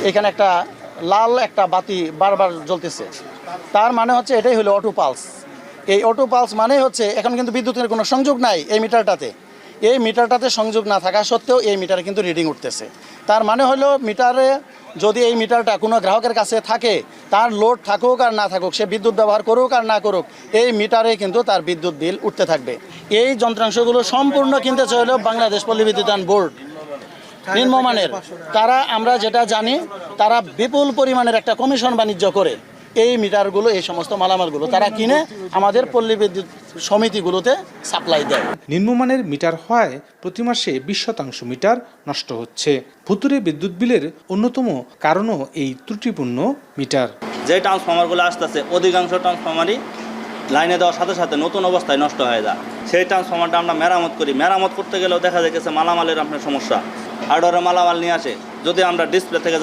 এখানে একটা লাল একটা বাতি বারবার জ্বলতেছে, তার মানে হচ্ছে এটাই হলো অটো পালস। এই অটো পালস মানেই হচ্ছে এখন কিন্তু বিদ্যুতের কোনো সংযোগ নাই এই মিটারটাতে। এই মিটারটাতে সংযোগ না থাকা সত্ত্বেও এই মিটারে কিন্তু রিডিং উঠতেছে। তার মানে হলো মিটারে যদি এই মিটারটা কোনো গ্রাহকের কাছে থাকে, তার লোড থাকুক আর না থাকুক, সে বিদ্যুৎ ব্যবহার করুক আর না করুক, এই মিটারে কিন্তু তার বিদ্যুৎ বিল উঠতে থাকবে। এই যন্ত্রাংশগুলো সম্পূর্ণ কিনতেছে হলো বাংলাদেশ পল্লী বিদ্যুতায়ন বোর্ড, নিম্নমানের। তারা, আমরা যেটা জানি, তারা বিপুল পরিমাণের একটা কমিশন বাণিজ্য করে এই মিটারগুলো, এই সমস্ত মালামালগুলো তারা কিনে আমাদের পল্লী বিদ্যুৎ সমিতিগুলোতে সাপ্লাই দেয়। নিম্নমানের মিটার হওয়ায় প্রতি মাসে 20% মিটার নষ্ট হচ্ছে। ভুতুরে বিদ্যুৎ বিলের অন্যতম কারণও এই ত্রুটিপূর্ণ মিটার। যে ট্রান্সফরমারগুলো আসতেছে অধিকাংশ ট্রান্সফরমারই লাইনে দেওয়ার সাথে সাথে নতুন অবস্থায় নষ্ট হয়ে যায়। সেই ট্রান্সফরমারটা আমরা মেরামত করি, মেরামত করতে গেলেও দেখা যাচ্ছে মালামালের আপনার সমস্যা, হার্ডওয়্যারের মালামাল নিয়ে আসে, যদি আমরা ডিসপ্লে থেকে